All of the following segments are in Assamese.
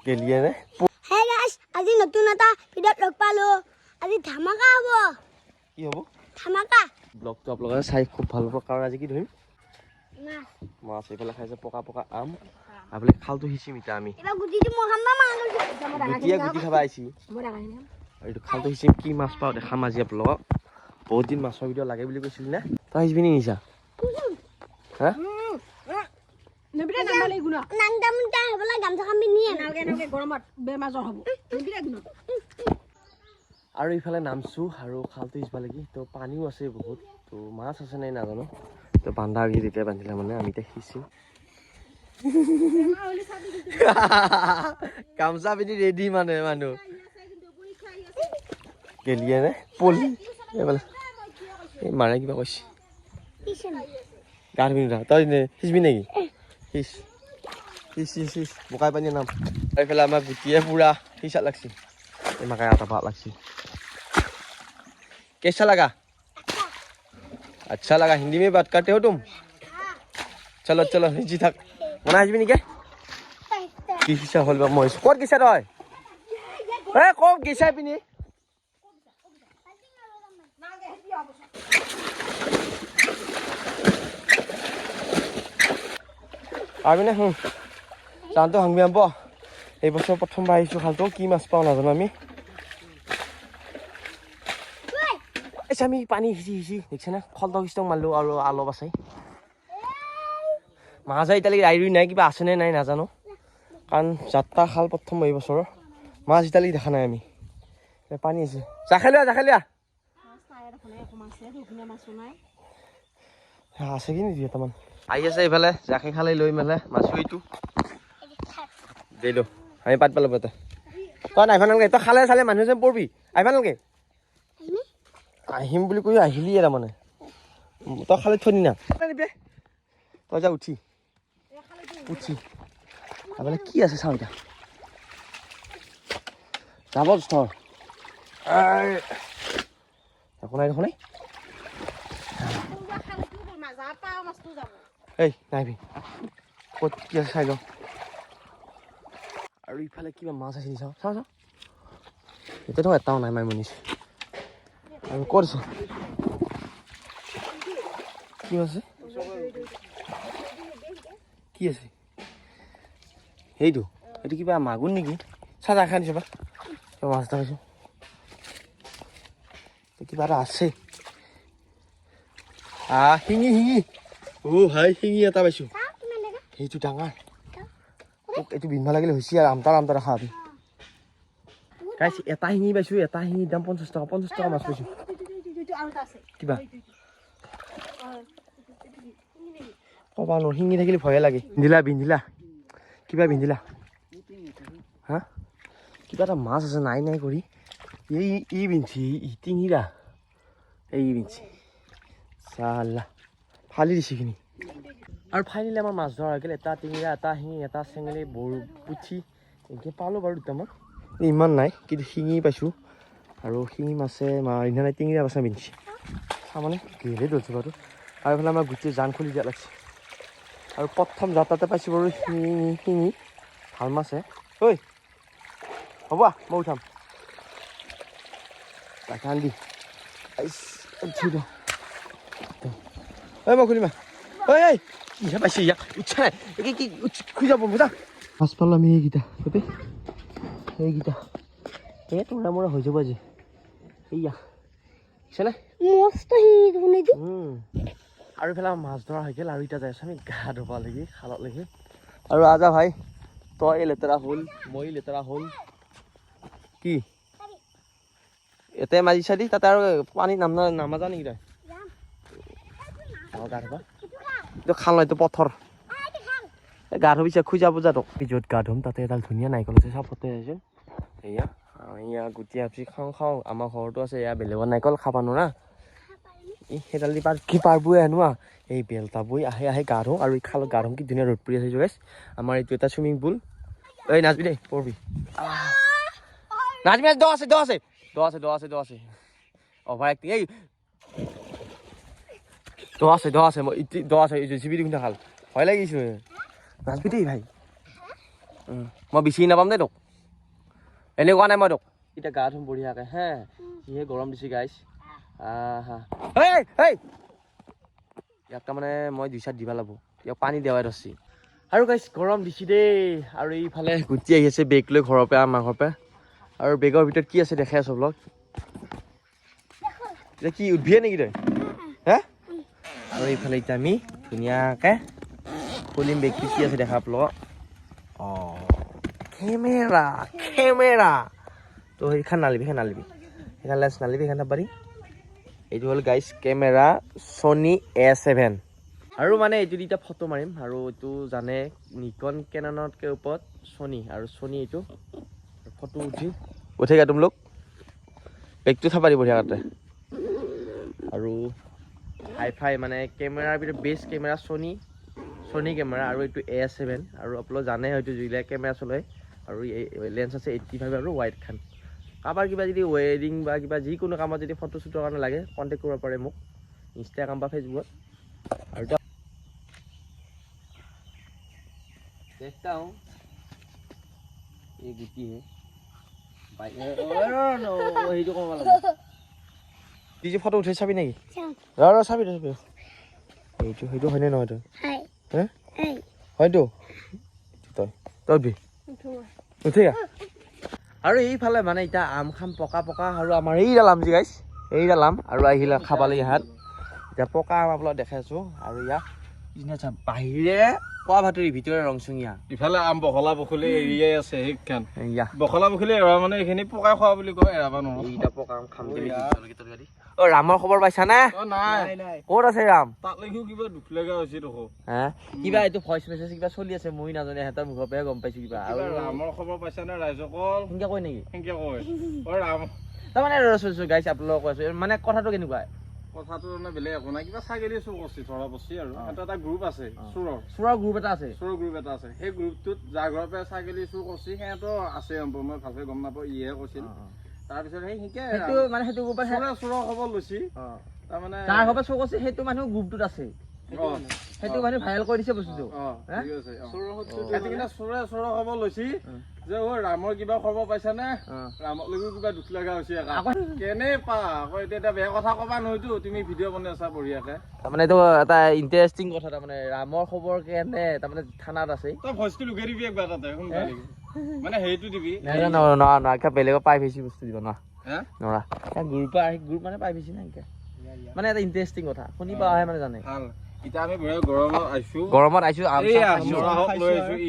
গেলিয়ে নে হে গাইস আজি নতুন এটা ভিডিঅ'ত লগ পালো আজি ধামাকা হ'ব কি হ'ব ধামাকা ব্লগটো আপোনালোকে চাই খুব ভাল পাব কাৰণ আজি কি ধৰিম মাছ মাছ এইফালে খাইছে পকা পকা আম আবলে খালটো হিচিম ইটা আমি এবা গুটিটো মই খাম না মাছ গুটিয়ে গুটি খাবা আইছি এইটো খালটো হিচিম কি মাছ পাওঁ দেখাম আজি আপোনালোকক বহুত দিন মাছৰ ভিডিঅ' লাগে বুলি কৈছিল না তই হিচবি নিছা হা নেবিৰা নামালে গুণ নাংদামটা হবলা গামছা খাম নিয়ে নালগে নালগে গৰমত বেমাৰ জ্বৰ হ'ব নেবিৰা গুণ আৰু ইফালে নামছো আৰু খালটো হিচবা লাগি তো পানীও আছে বহুত তো মাছ আছে নাই নাজানো তো বান্ধা আহি যেতিয়া বান্ধিলে মানে আমি এতিয়া হিচিম গামছা পিন্ধি ৰেডি মানে মানুহ গেলিয়ে নে পলি এইফালে এই মাৰে কিবা কৈছে গা ধুবি তই সিচবি নেকি সিচ সিচ সিচ সিচ বোকাই পানী নাম এইফালে আমাৰ গুটিয়ে পুৰা সিচাত লাগছি মাকে আটা ভাত লাগছি कैसा लगा अच्छा लगा हिंदी में बात करते हो तुम चलो चलो नीचे तक मना आज भी नहीं क्या किसा होल बा मोइस कोड किसा रय ए कोड किसा पिनी আমি না জানতো হাংবি আম্প এই বছর প্রথমবার আইছো খালতো কি মাছ পাও না জানো আমি আমি পানী সিঁচি সিঁচি দেখিছে না খলদ খিষ্টক মাৰিলো আৰু আলপ আছে মাছ এতিয়ালৈকে আইৰি নাই কিবা আছেনে নাই নাজানো কাৰণ যাত্ৰা খাল প্ৰথম এই বছৰৰ মাছ এতিয়ালৈকে দেখা নাই আমি পানী আছে জাখালিয়া আছে কি নিদি এটামান আহি আছে এইফালে জাখি খালে লৈ মেলে মাছো এইটো দিলো আমি পাত পালো পাতে তই নাইভা নালাগে তই খালে চালে মানুহ যেন পৰবি আহিবা নালাগে আহিম বুলি কৈ আহিলি এৰা মানে তই খালে থৈ দি না তই যা উঠি আবেলে কি আছে চাওঁ এতিয়া যাব থৰ একো নাই দেখোন এই নাইবি ক'ত কি আছে চাই লওঁ আৰু ইফালে কিবা মাছ আছে চাওঁ চাওঁ চাওঁ এতিয়াতো এটাও নাই মাই মনিছে আমি করছো কি আছে কি আছে এইটো এইটো কিবা মাগুৰ নেকি চাদা খাই দিছে বা মাছ দেখাইছো কিবা এটা আছে শিঙি হাই শিঙি এটা পাইছো সেইটো ডাঙৰ এইটো বিন্ধা লাগিলে হৈছে আৰু আমটা ৰাখা আমি গাইছ এটা শিঙি পাইছো এটা শিঙিৰ দাম 50 টকা মাছ পাইছো কিবা কবা নো শিঙি থাকিলে ভয়ে লাগে বিন্ধিলা কিবা বিন্ধিলা হা কিবা এটা মাছ আছে নাই কৰি এই বিন্ধি টিঙিৰা এই বিন্ধি চালা ফালি দিছে খিনি আৰু ফালিলে আমাৰ মাছ ধৰা হৈ গ'ল এটা টিঙিৰা এটা শিঙি এটা চেঙেলী বৰ পুঠি এনেকৈ পালোঁ বাৰু দুটামান ইমান নাই কিন্তু শিঙি পাইছোঁ আৰু শিঙি মাছে ইন্ধা নাই টিঙিৰা মাছে বিন্ধিছে তাৰমানে গেলে ধৰিছোঁ বাৰু আৰু এইফালে আমাৰ গোটেই জান খুলি দিয়া লাগছে আৰু প্ৰথম যাত্ৰাতে পাইছোঁ বাৰু শিঙি ভাল মাছে ঐ হ'ব মই উঠাম তাকে আন দি মই খুলিমা ঐ কিহে পাইছে ইয়াক উঠা নাই কি খুলি যাব বুজা মাছ পালোঁ আমি এইকেইটা এই তোৰা মোৰা হৈ যাব আজি এইয়া দেখিছেনে মস্ত হিঙি দেখোন এইটো আৰু এইফালে মাছ ধৰা হৈ গ'ল আৰু এতিয়া যাই আছোঁ আমি গা ধুব লাগি খালত লাগি আৰু আজা ভাই তই লেতেৰা হ'ল মই লেতেৰা হ'ল কি এতে মাজি চাদি তাতে আৰু পানী নামাজা নেকি তই গা ধুবা এইটো খাল নহয় এইটো পথৰ গা ধুবি খুজা বুজা তোক য'ত গা ধুম তাতে এডাল ধুনীয়া নাৰিকল আছে চাপতে আছে এয়া গুটি আপচি খাওঁ আমাৰ ঘৰতো আছে এয়া বেলেগৰ নাৰিকল খাবা নোৱাৰা সেইডাল দি কি পাৰবোৱে আনোৱা এই বেলতা বৈ আহে গা ধুওঁ আৰু এই খালত গা ধুম কি ধুনীয়া ৰ'দ পৰি আছে গাইছ আমাৰ এইটো এটা চুইমিং পুল এই নাচবি দেই পৰবি নাচবি দ আছে অভাৰ এক্টিং এই দ আছে মই দ আছে জিবি দেখোন খাল ভয় লাগিছে নাচবি দেই ভাই মই বিচাৰি নাপাম দেই তোক এনেকুৱা নাই মই তোক এতিয়া গা ধুম বঢ়িয়াকৈ হে যিহে গৰম দিছে গাইছ ইয়াক তাৰমানে মই 2 চাত দিব লাগিব ইয়াক পানী দেৱাই ধৰছি আৰু গাইছ গৰম দিছে দেই আৰু এইফালে গুটি আহি আছে বেগ লৈ ঘৰৰ পৰা আমাৰ ঘৰৰ পৰা আৰু বেগৰ ভিতৰত কি আছে দেখাই আছো ব্লগ এতিয়া কি উদ্ভিদে নেকি তই হে আৰু এইফালে এতিয়া আমি ধুনীয়াকৈ খুলিম বেগটো কি আছে দেখা ব্লগ কেমেৰা তো সেইখন নালিবি সেইখন লেন্স নালিবি সেইখন পাৰি এইটো হ'ল গাইছ কেমেৰা ছনী A7 আৰু মানে এইটো এতিয়া ফটো মাৰিম আৰু এইটো জানে নিকন কেননতকৈ ওপৰত ছনী আৰু ছনী এইটো ফটো উঠেগা তুমি লোক বেগটো থাপা দিব বঢ়িয়াকৈ আৰু হাই মানে কেমেৰাৰ ভিতৰত বেষ্ট কেমেৰা ছনী কেমেৰা আৰু এইটো A7 আৰু আপোনালোক জানে হয়তো যিবিলাক কেমেৰা চলাই আৰু এই লেন্স আছে 85 আৰু ৱাইড খান কাৰোবাৰ কিবা যদি ৱেডিং বা কিবা যিকোনো কামত যদি ফটো শ্বুটৰ কাৰণে লাগে কণ্টেক্ট কৰিব পাৰে মোক ইনষ্টাগ্ৰাম বা ফেচবুকত আৰু দেখতা হওঁ এই গুটি হে সেইটো ক'ব লাগে যি ফটো উঠাই চাবি নেকি ৰ চাবি সেইটো হয়নে নহয় তই হে হয়তো তই উঠবি উঠেগা আৰু এইফালে মানে এতিয়া আম খাম পকা আৰু আমাৰ এইডাল আম যি গাইছ এইডাল আম আৰু আহিলে খাবালে ইয়াত এতিয়া পকা আম আপোনাক দেখাই আছো আৰু ইয়াক বাহিৰে পোৱা ভাতৰি ভিতৰে ৰংচঙীয়া ইফালে আম বখলা বখলি এৰিয়াই আছে সেইখান এয়া বখলা বখলি এৰা মানে এইখিনি পকাই খোৱা বুলি কয় এৰাব নহয় এইটা পকা আম খাম অ ৰামৰ খবৰ পাইছা না নাই ক'ত আছে ৰাম তাক লেখিও কিবা দুখ লগা হৈছে দেখো হা কিবা এইটো ভইচ মেছেজ কিবা চলি আছে মই নাজানে সিহঁতৰ মুখৰ পৰাহে গম পাইছো কিবা আৰু ৰামৰ খবৰ পাইছা নে ৰাইজসকল সেনেকে কয় নেকি সেনেকে কয় ৰাম তাৰমানে গাইছ আপোনালোকক কৈছো মানে কথাটো কেনেকুৱা কথাটো মানে বেলেগ একো নাই কিবা ছাগলী চুৰ কৰিছে ধৰা বস্তি আৰু এটা গ্ৰুপ আছে চোৰৰ গ্ৰুপ এটা আছে সেই গ্ৰুপটোত যাৰ ঘৰৰ পৰা ছাগলী চুৰ কৰিছে সিহঁতৰ আছে মই ভালকে গম নাপাওঁ ইহে কৈছিল তাৰপিছত সেই শিকে সেইটো গ্ৰুপত চোৰৰ খবৰ লৈছি তাৰমানে যাৰ ঘৰৰ পৰা চুৰ কৰিছে সেইটো মানুহ গ্ৰুপটোত আছে সেইটো মানুহ ভাইৰেল কৰি দিছে বস্তুটো চোৰৰ খবৰ লৈছি যে ৰামৰ কিবা খবৰ পাইছা নে ৰামক লৈও কিবা দুখ লগা হৈছে কেনে পা আকৌ এতিয়া বেয়া কথা কবা নহয়তো তুমি ভিডিঅ' বনাই আছা বঢ়িয়াকে তাৰমানে এইটো এটা ইণ্টাৰেষ্টিং কথা তাৰমানে ৰামৰ খবৰ কেনে তাৰমানে থানাত আছে তই ভইচটো লুকাই দিবি একবাৰ তাতে সোনকালে মানে হেৰিটো দিবি না বেলেগৰ পাই বেছি বস্তু দিব না নৰা গ্ৰুপ মানে পাই বেছি নাই মানে এটা ইণ্টাৰেষ্টিং কথা শুনিবা আহে মানে জানে এতিয়া আমি গৰমত আহিছো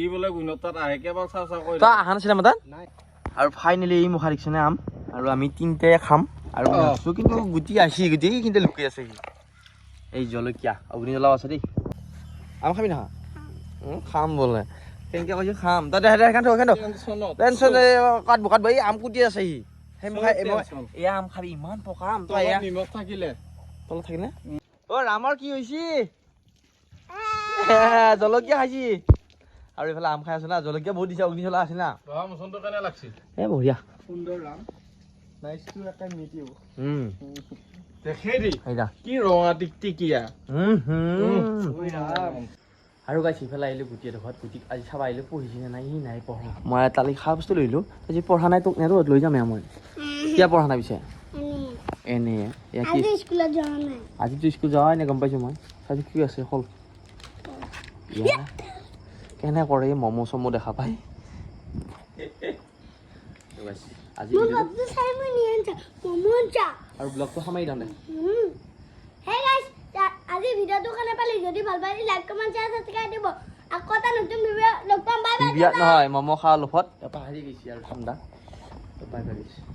ই বোলে গুণতাত আহে কেৱল চাহ কৰি তই অহা নাছিলে আমাৰ তাত আৰু ফাইনেলি এই মুখা দেখিছেনে আম আৰু আমি তিনিটাই খাম আৰু কিন্তু গুটি কিন্তু লুকাই আছে এই জলকীয়া অগ্নি জ্বলাও আছে দেই আম খাবি নহয় খাম বোলে কেনেকৈ কৈছো খাম তই টেনচন কাটব এই আম কুটি আছে সি সেই মুখা এয়া আম খাবি ইমান পকা আম তই নিমখ থাকিলে তলত থাকিলে অ ৰামৰ কি হৈছে জলকীয়া খাইছি আৰু এইফালে আম খাই আছো না জলকীয়া বহুত দিছে অগ্নি জ্বলা আছে না কেনে লাগছে বঢ়িয়া সুন্দৰ ৰাম নাইচটো এটা মিটিও দেখে দি কি ৰঙা টিকটিকিয়া আৰু গাইছ ইফালে আহিলো গুটি এডোখৰত গুটি আজি চাব আহিলো পঢ়িছিলে নাই সি নাই পঢ়া মই তালি খোৱা বস্তু লৈলো আজি পঢ়া নাই তোক নেৰো লৈ যাম মই কিয় পঢ়া নাই পিছে এনে আজিতো স্কুল যোৱাই নাই গম পাইছো মই আজি কি আছে হল কেনে কৰে ম'ম' চম' দেখা পাই আজি আৰু ব্লগটো সামাৰি দাম দে আজি ভিডিঅ'টো কেনে পালি যদি ভাল পালি লাইক কমেন্ট শ্বেয়াৰ সাবস্ক্ৰাইব দিব আকৌ এটা নতুন ভিডিঅ' লগ পাম বাই বাই নহয় ম'ম' খোৱা লোভত পাহৰি গৈছি আৰু ঠাণ্ডা বাই বাই